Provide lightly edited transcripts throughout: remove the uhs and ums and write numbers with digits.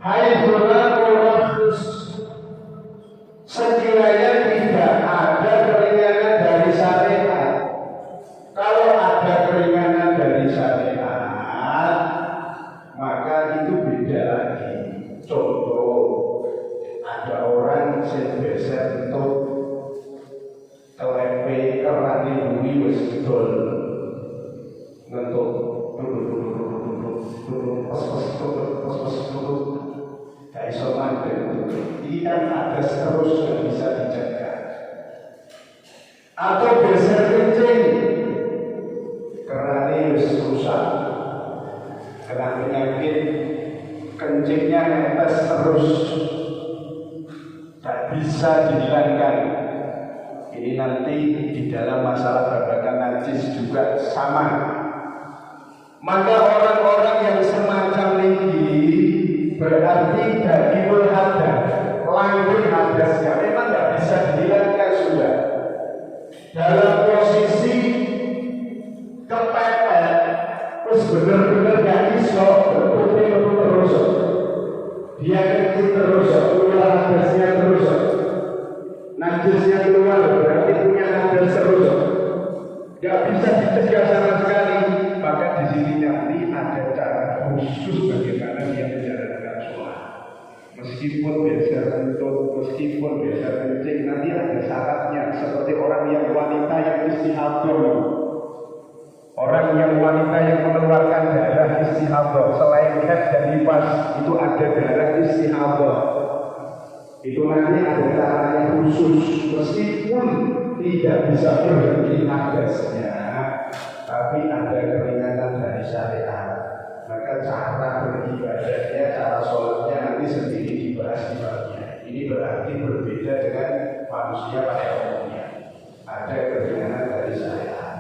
Hai gulamu nafs, sekiranya tidak ada keringanan dari syariat. Kalau ada keringanan dari syariat, maka itu beda lagi. Contoh, ada orang yang beser untuk kelepe kerani bumi wis dol ngentuk gak iso mandek. Ini kan ada terus yang bisa dijaga. Atau beser kencing kerani wis rusak, kena penyakit, kencingnya netes terus, tak bisa dihilangkan. Ini nanti di dalam masalah babakan najis juga sama. Maka orang-orang yang semacam ini berarti dahilul hadas, langgeng hadasnya memang tidak bisa dihilangkan sudah. Dalam posisi kepepet, terus benar-benar gak iso, betul terus. Dia kencing terus, keluar hadasnya terus. Najisnya keluar berarti punya hadas terus. Gak bisa dicegah sama sekali. Maka di sini nanti ada cara khusus bagaimana dia menjalankan sholat. Meskipun biasa kentut, meskipun biasa kencing, nanti ada syaratnya. Seperti orang yang wanita yang istihadah. Orang yang wanita yang mengeluarkan darah istihadah, selain head dan nifas itu ada darah istihadah. Itu nanti ada caranya khusus, meskipun tidak bisa berhenti hadasnya, tapi ada keringanan dari syariat. Maka cara beribadahnya, cara sholatnya nanti sendiri dibahas di babnya. Ini berarti berbeda dengan manusia pada umumnya. Ada keringanan dari syariat.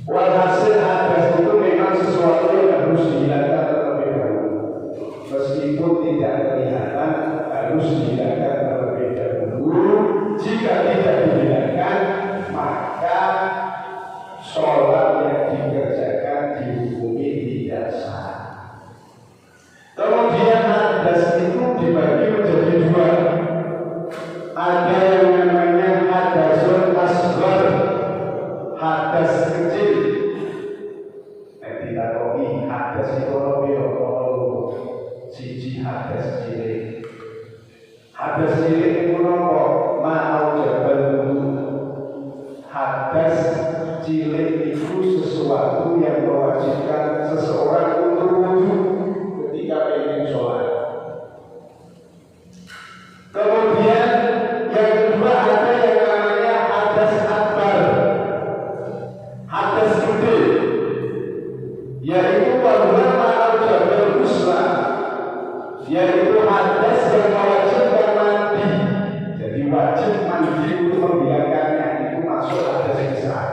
Walhasil hadas itu memang sesuatu yang harus dihilangkan terlebih dahulu. Meskipun tidak kelihatan, harus dihilangkan terlebih dahulu. Jika tidak dihilangkan, maka sholat yang dikerjakan dihukumi tidak sah. Kemudian hadas itu dibagi menjadi dua. Ada yang namanya hadasul asghar, hadas kecil. Ditakoki hadas itu kalau siji hadas cilik. Hadas cilik itu nopo ma'au jabal wudu. Hadas cilik itu sesuatu yang mewajibkan seseorang untuk wudu ketika ingin sholat. Kemudian yang kedua ada yang namanya hadas akbar, hadas gede, yaitu bahwa ma'au jabal usla, yaitu hadas yang mewajibkan mandi. Jadi wajib mandi untuk membiarkannya, itu masuk hadas besar.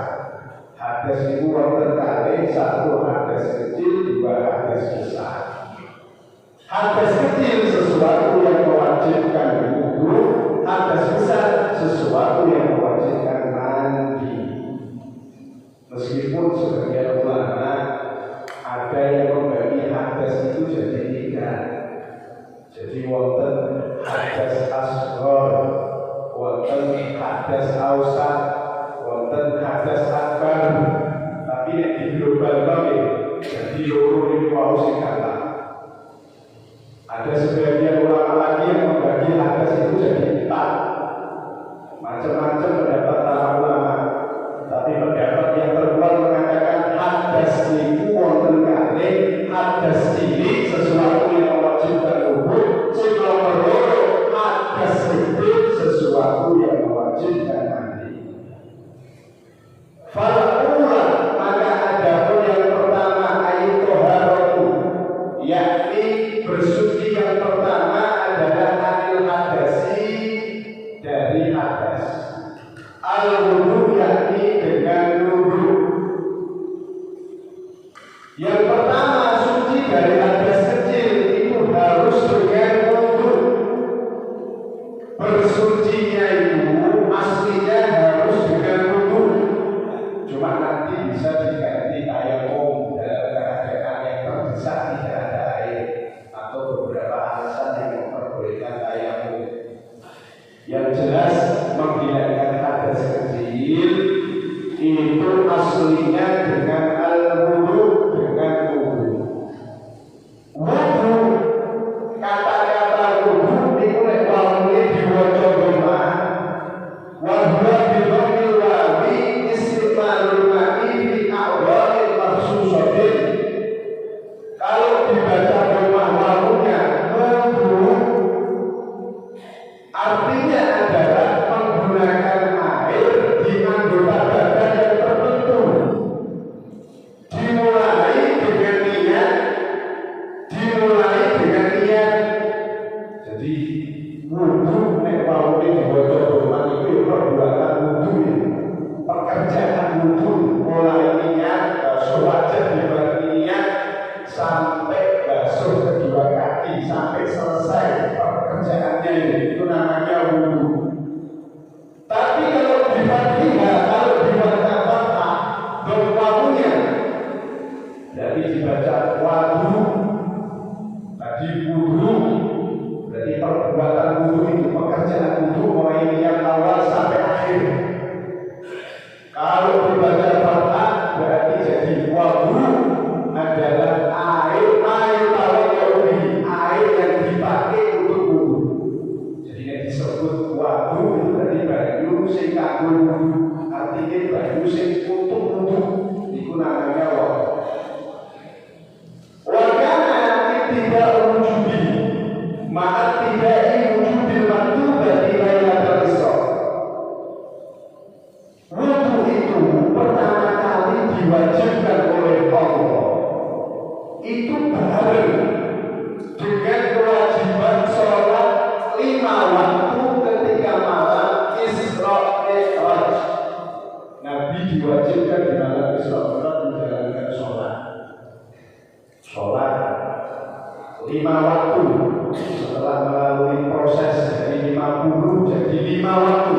Hadas itu wonten kalih, satu hadas kecil, dua hadas besar. Hadas kecil sesuatu yang mewajibkan wudu, hadas besar sesuatu yang mewajibkan mandi. Meskipun sebagian ulama ada yang membagi hadas itu jadi tiga. Jadi wonten hadas asghar, wonten hadas awsat, wonten hadas akbar. Tapi yang di global lagi, jadi loro ini mau sing kata. Ada sebagian ulama lagi yang membagi hadas itu jadi empat. Macam-macam pendapat para ulama. Tapi pendapat yang terkuat mengatakan hadas itu wonten kalih, hadas cilik sesuatu yang mewajibkan wudu, sing nomor loro hadas gede sesuatu yang mewajibkan mandi. Fal-ula, maka ada pun yang pertama ayat toharotu, yakni bersuci yang pertama adalah anil hadasi, dari hadas. Al-wudu yakni dengan wudu. Yang pertama suci dari hadas kecil itu harus dengan wudu. Bersucinya itu aslinya harus dengan wudu. Cuma nanti bisa diganti tayamum dalam keadaan yang terdesak tidak ada air atau beberapa jelas menghilangkan hadas kecil itu aslinya dengan al-wudu, dengan wudu. Wudu, kata-kata wudu itu wawune diwaca rumah, wahwa bidhamil wawi istiqmalul ma'i fi a'dha'il makhsusatin. Kalau dibaca rumah wawunya wudu, artinya adalah menggunakan air di anggota badan yang tertentu. Dimulai dengan niat. Jadi wudu nek wawune diwaca rumah itu perbuatan wudu, pekerjaan wudu, mulai niat basuh wajah dibagi niat sampai basuh kedua kaki sampai selesai pekerjaannya itu namanya wudu. Tapi kalau di Fatihah, kalau dibaca Fathah wawunya jadi dibaca wadu, tadi wudu, berarti perbuatan wudu itu pekerjaan wudu mulai niat awal sampai akhir. Kalau dibaca Fathah berarti jadi wadu adalah air tawayyaudi, air yang dipakai untuk wudu. Jadi yang disebut wadu itu berarti banyu sing kanggo wudu, artinya banyu sing untuk wudu, itu namanya wadu. Wakana tidak wujubi, maka tidak wujubil maktubati lailatul isra. Wudu itu pertama kali diwajibkan oleh Allah itu bareng dengan kewajiban sholat 5 waktu ketika malam Isra Mi'raj. Nabi diwajibkan di malam Isra Mi'raj menjalankan sholat 5 waktu setelah melalui proses dari 50 jadi 5 waktu.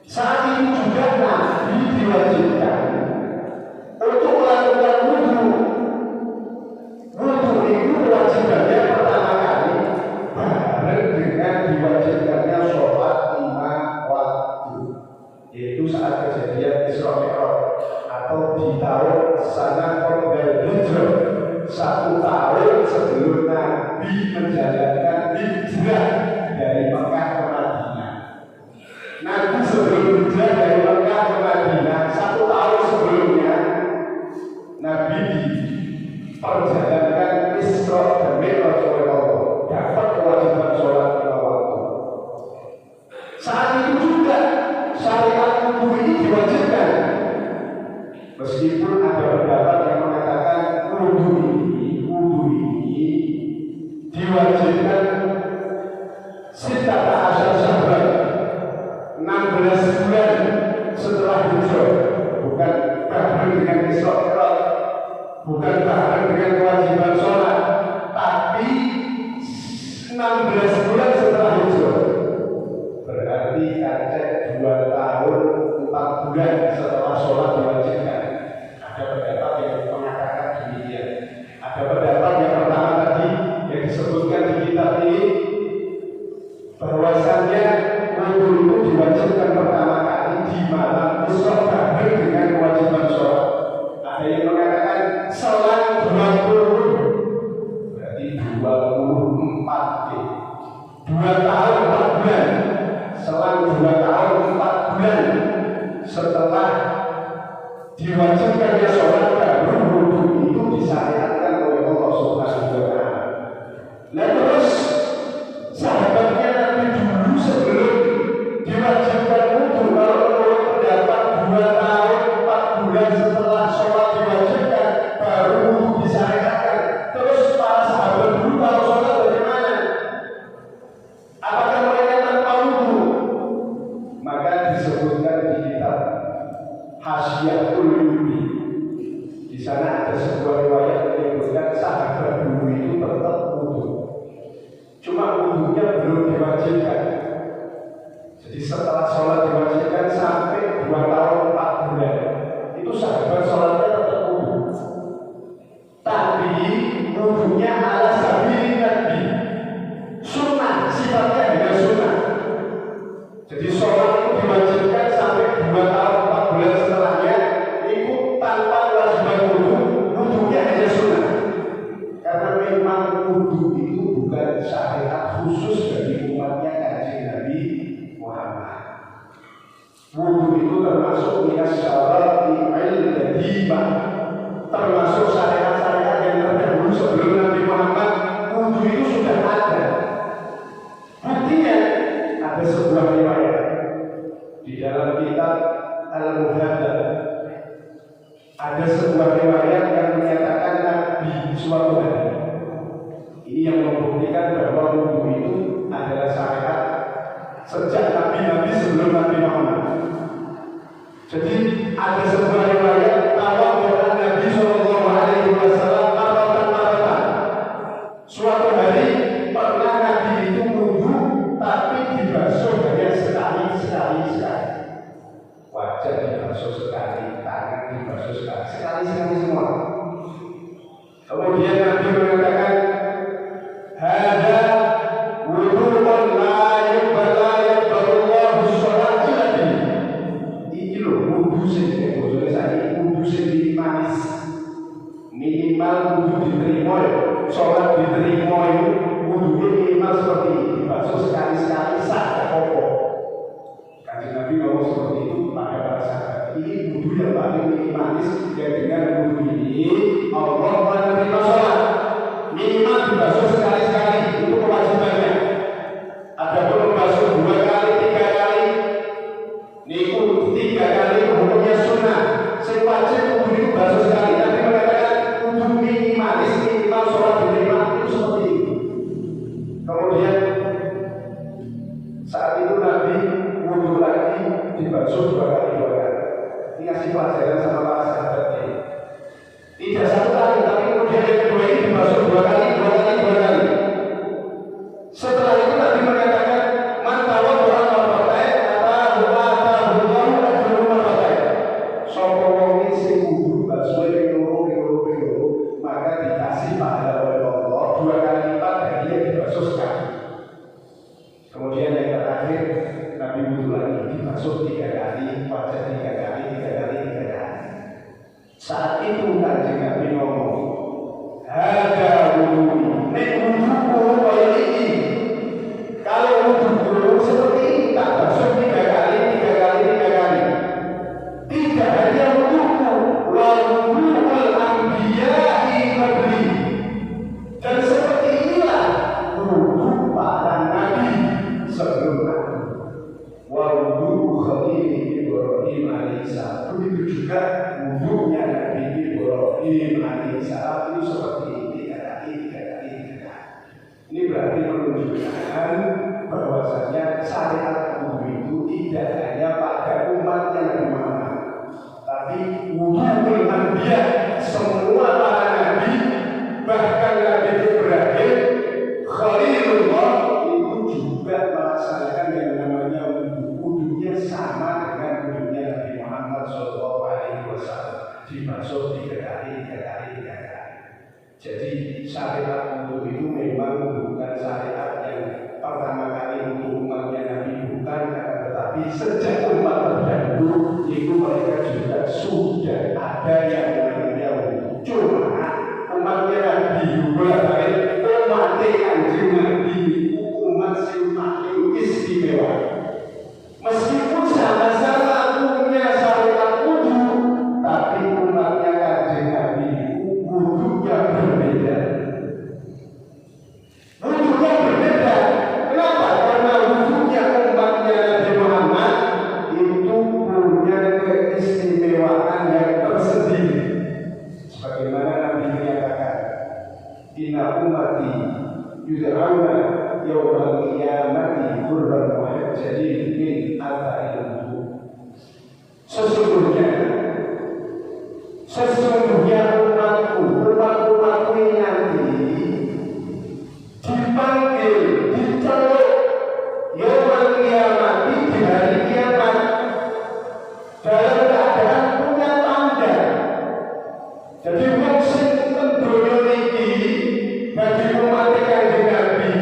Saat itu juga Nabi diwajibkan untuk melakukan wudu. Wudu itu kewajibannya pertama kali bareng dengan diwajibkannya sholat 5 waktu, yaitu saat kejadian Isra Mi'raj atau di tahun sana Qablal Hijrah, 1 tahun sebelum Nabi menjalankan hijrah dari Mekah ke Madinah. Nabi sebelum hijrah dari Mekah ke Madinah 1 tahun sebelumnya Nabi diperjalankan Isra dan Mi'raj oleh Allah, dapat kewajiban sholat 5 waktu. Saat itu juga syariat wudu ini diwajibkan, meskipun ada pendapat yang mengatakan wudu ini diwajibkan sitata asyar syahran, 16 bulan setelah hijrah, bukan bareng dengan Isra Mi'raj, bukan bareng dengan kewajiban sholat, tapi 16 bulan setelah hijrah. Berarti ada 2 tahun 4 bulan setelah sholat diwajibkan. Ada pendapat yang mengatakan demikian. Ada pendapat yang pertama tadi yang disebutkan di kitab ini, bahwasannya wudu itu diwajibkan pertama kali di malam Isra bareng dengan kewajiban sholat. Ada yang mengatakan selang 20, berarti 24 2 tahun 4 bulan, selang 2 tahun 4 bulan setelah diwajibkannya sholat baru wudu itu disyariatkan oleh Allah Subhanahu wa Ta'ala. Nah terus sahabatnya Nabi dulu sebelum diwajibkan wudu, kalau menurut pendapat 2 tahun 4 bulan setelah sholat diwajibkan baru wudu disyariatkan. Terus para sahabat dulu kalau sholat bagaimana? Apakah mereka tanpa wudu? Maka disebutkan di kitab Hasyiatul Yumi. Di sana ada sebuah riwayat menyebutkan sahabat dulu itu tetap wudu, cuma wudunya belum diwajibkan. Jadi setelah sholat diwajibkan sampai 2 tahun 4 bulan itu sahabat sholatnya tetap wudu, tapi wudunya ala sabili Nabi, sunnah, sifatnya hanya sunnah. memang wudu itu bukan syariat khusus bagi umatnya Kanjeng Nabi Muhammad. Wudu itu termasuk minas syarati al-qadimah, termasuk syariat-syariat yang terdahulu sebelum Nabi Muhammad. Wudu itu sudah ada. Buktinya ada sebuah riwayat di dalam kitab Al-Muhadzab. Ada sebuah riwayat yang menyatakan Nabi suatu hari. Ini yang membuktikan bahwa wudu itu adalah syariat sejak Nabi-Nabi sebelum Nabi Muhammad. Jadi ada sebuah riwayat bahwa Nabi Shallallahu Alaihi Wasallam maratan. Suatu hari pernah Nabi itu wudu, tapi dibasuh hanya sekali. Wajah dibasuh sekali, tangan dibasuh sekali semua. Kemudian Nabi mengatakan, "Hada wudu'un la yaqbalullahu sholata illa." Iki lho wudu sing bojone saiki wudu sing manis. Minimal wudu diterima ya, sholat diterima itu wudu minimal seperti ini, dibasuh sekali sak apa. Kanjeng Nabi ngomong seperti itu pada para sahabat. Ini wudu yang paling minimalis, yang dengan wudu ini Allah menerima sholat. Minimal dibasuh sekali, itu kewajibannya. Ada pun membasuh 2 kali, 3 kali. Niku 3 kali hukumnya sunnah. Sing wajib wudu itu basuh sekali. Tapi mengatakan wudu minimalis, minimal sholat diterima itu seperti itu. Kemudian saat itu Nabi wudu lagi dibasuh 2 kali. Ini ngasih pelajaran sama para sahabat ini. Tidak 1 kali, tapi kemudian yang kedua ini dibasuh 2 kali. Setelah itu Nabi mengatakan, "Man tawadda'a marratayn ataahu ajrun marratayn." Sapa wong sing wudu basuh ping loro, maka dikasih pahala oleh Allah 2 kali lipat dari yang dibasuh sekali. Kemudian yang terakhir Nabi wudu lagi dibasuh 3 kali, wajah 3 kali. Saat itu Kanjeng Nabi ngomong, "Hada wudu, nek wudu kaya ini. Kalau wudu seperti ini tak basuh 3 kali. Tidak hanya wuduku, wa wudu'ul anbiya'i qabli." Dan seperti inilah wudu para nabi sebelum aku. Wa wudu Khalil Ibrahim alaihissalam. Begitu juga wudunya Nabi Ibrahim alaihissalam itu seperti ini, 3 kali. Ini berarti menunjukkan bahwasanya syariat wudu itu tidak hanya pada umatnya Nabi Muhammad, tapi wudu anbiya, semua para nabi, bahkan Nabi Ibrahim Khalilullah itu juga melaksanakan yang namanya wudunya sama dengan wudunya Nabi Muhammad Shallallahu Alaihi Wasallam, dibasuh 3 kali. Jadi syariat wudu itu memang bukan syariat yang pertama kali untuk umatnya Nabi, bukan, tetapi sejak umat terdahulu itu mereka juga sudah ada yang namanya wudu. Cuma umatnya Nabi umatnya Kanjeng Nabi umat sing paling istimewa. Meskipun sama-sama punya syariat wudu, tapi umatnya Kanjeng Nabi wudunya berbeda. Kenapa? Karena wudunya umatnya Nabi Muhammad itu punya keistimewaan yang tersendiri. Sebagaimana Nabi menyatakan, "Inna ummati yud'auna yawmal qiyamati ghurran muhajjalin min athari wudu." Sesungguhnya umatku ini nanti dipanggil, diceluk yawmal qiyamati, di hari kiamat, dalam keadaan punya tanda. Jadi wong sing tendonya niki bagi umat Kanjeng Nabi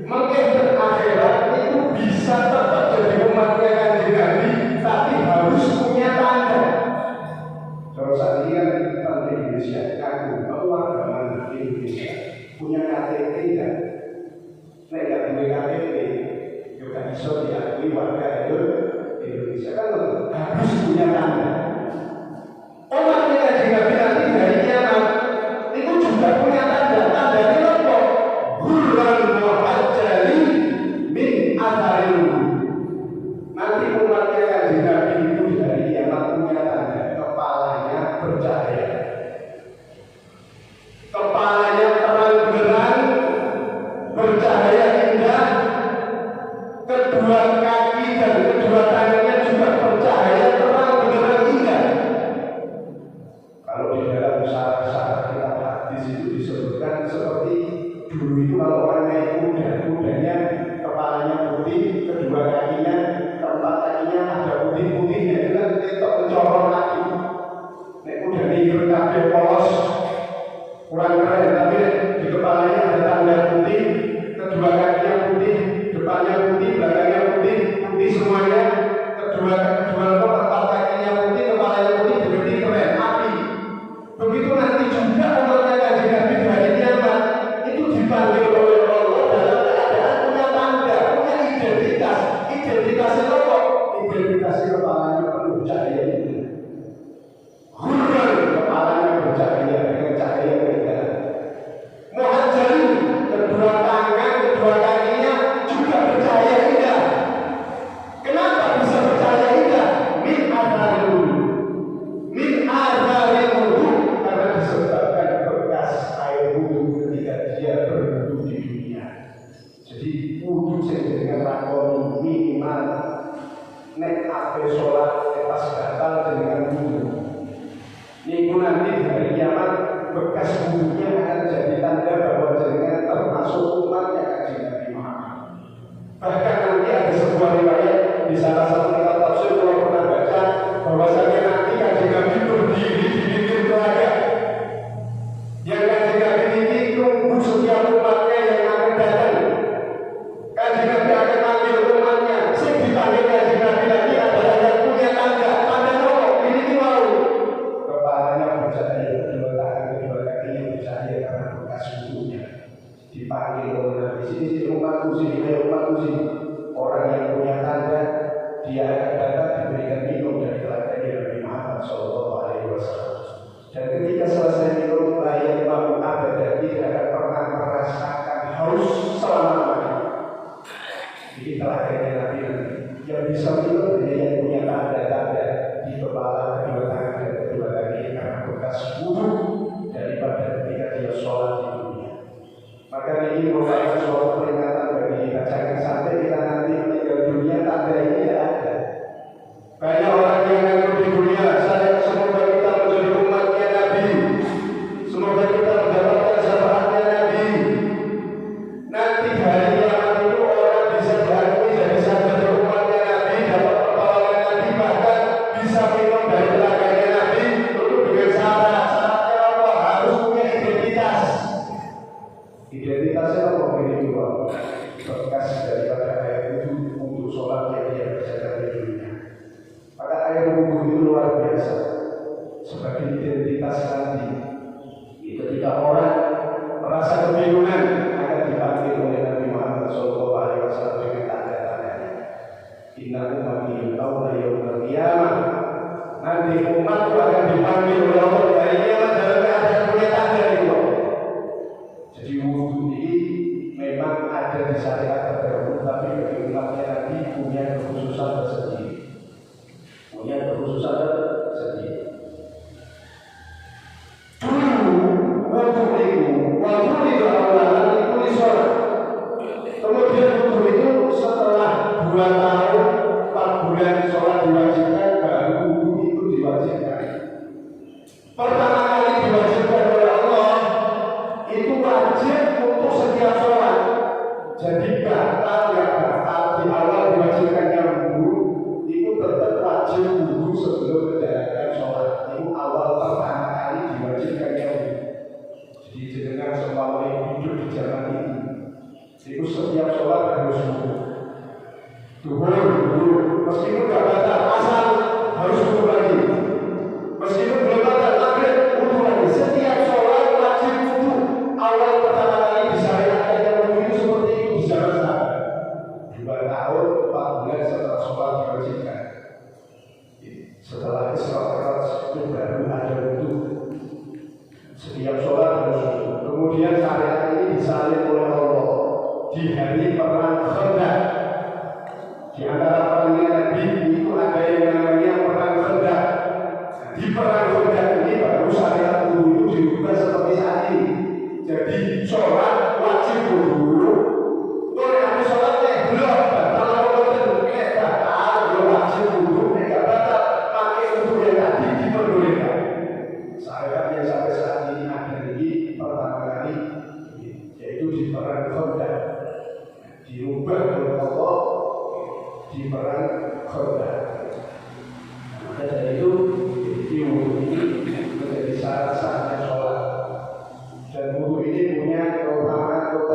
mengke berakhirat itu bisa tetap jadi umatnya Kanjeng Nabi, tapi harus punya tanda. Kalau saat ini kan tentang Indonesia, aku warga mana? punya KTP kan? Nek nggak punya KTP, juga bisa diakui warga Indonesia kan harus punya tanda. Umatnya Kanjeng Nabi nanti dari kiamat itu juga punya tanda. Tandanya apa? Hurran muhajjalin min atharil. Nanti umatnya Kanjeng Nabi itu dari kiamat punya tanda. Kepalanya bercahaya, kepalanya terang benderang, bercahaya indah. Kedua kaki dan kedua tangannya juga bercahaya terang benderang indah. Kalau di dalam syarat-syarat kitab hadis itu disebutkan seperti dulu itu kalau orang naik kuda, kudanya kepalanya putih, kedua kakinya, keempat kakinya ada putih-putihnya, itu kan tetap mencorong kaki. Naik kuda ini kabeh polos, kurang keren, tapi di kepalanya ada tanda putih, kedua kakinya putih, depannya putih, belakangnya putih, putih semuanya, kedua keempat kakinya putih, kepalanya putih, jadi keren, api. Begitu nanti juga umatnya Kanjeng Nabi dari kiamat itu dipanggil oleh Allah dalam keadaan punya tanda, punya identitas. Identitasnya apa? Identitasnya kepalanya penuh cahaya itu. Hurran, kepalanya bercahaya dengan cahaya keindahan. Muhajjalin, kedua tangan, kedua kakinya juga bercahaya indah. Kenapa bisa bercahaya indah? Min atharil wudu. Min atharil wudu, karena disebabkan bekas air wudu ketika dia berwudu di dunia. Jadi wudu dengan lakon minimal nek ape sholat pas batal dengan wudu. Minggu nanti hari kiamat bekas wudunya akan jadi tanda bahwa jenengan termasuk umatnya Kanjeng Nabi Muhammad. Bahkan nanti ada sebuah riwayat di salah satu kitab tafsir kalau pernah baca bahwasanya nanti Kanjeng Nabi berdiri di pinggir telaga. Yang Kanjeng Nabi ini tunggu setiap umatnya yang akan datang. Kanjeng Nabi akan panggil umatnya. Sing dipanggil Kanjeng Nabi lagi adalah yang punya tanda. Tanda apa? Ini mau. Kepalanya bercahaya, kedua tangan, kedua kakinya bercahaya karena bekas wudunya. Dipanggil oleh Nabi, sini umatku sini, umatku sini. Orang yang punya tanda, dia akan datang diberikan minum dari telaga Nabi Muhammad SAW. Dan ketika selesai minum, layak mampu abadan, tidak akan pernah merasakan haus selama-lamanya. Ini telaganya Nabi yang bisa minum dia yang punya tanda-tanda di kepala, kedua tangan dan kedua kaki karena bekas wudu daripada ketika dia sholat di dunia. Maka ini merupakan suatu peringatan bagi kita. Jangan sampai kita nanti meninggal dunia tanda ini tidak ada. Banyak orang yang ngaku di dunia, semoga kita menjadi umatnya Nabi, semoga kita mendapatkan syafaatnya Nabi. Nanti hari kiamat itu orang bisa diakui jadi sahabat umatnya Nabi, dapat pertolongan Nabi, bahkan bisa minum dari telaganya Nabi. Itu dengan syaratnya apa? Harus punya identitas. Identitasnya apa? Ini dua bekas daripada air wudu untuk sholat yang dia kerjakan di dunia. Maka air wudu itu luar biasa sebagai identitas nanti. Ketika orang merasa kebingungan akan dipanggil oleh Nabi Muhammad SAW dengan tanda-tandanya. Inna ummati yutawna yawmal qiyamah. Nanti umatku akan dipanggil oleh Allah dari kiamat dalam keadaan punya tanda itu. Jadi wudu ini memang ada di syariat terdahulu, tapi bagi umatnya Nabi punya kekhususan tersendiri. Punya kekhususan tersendiri. Wudu itu, wudu itu awalan itu disolat. Kemudian wudu itu setelah 2 tahun, 4 bulan sholat diwajibkan, baru wudu itu diwajibkan. Pertama kali diwajibkan oleh Allah, itu wajib untuk setiap sholat. Jadi batal yang batal di awal diwajibkannya wudu, itu tetap wajib wudu sebelum menjalankan sholat. Itu awal pertama kali diwajibkannya wudu. Jadi jenengan semua yang hidup di zaman ini, itu setiap sholat harus wudu. Duhur, meskipun tidak batal, asal harus wudu lagi. Meskipun belum batal, maghrib wudu lagi. Setiap sholat wajib wudu. Awal pertama kali disalib oleh Allah di hari perang Khandaq. Di antara perangnya Nabi itu ada yang namanya perang Khandaq. Di perang Khandaq ini baru syariat wudu diubah seperti saat ini. Jadi sholat wajib wudu. Kalau ada sholatnya belum batal, kalau tidak batal, belum wajib wudu, tidak batal. Pakai wudu yang tadi diperbolehkan. Syariat yang sampai saat ini ada ini pertama kali, yaitu di perang Khandaq. Diubah oleh Allah di perang Khandaq. Maka dari itu wudu ini menjadi syarat sahnya sholat. Dan wudu ini punya keutamaan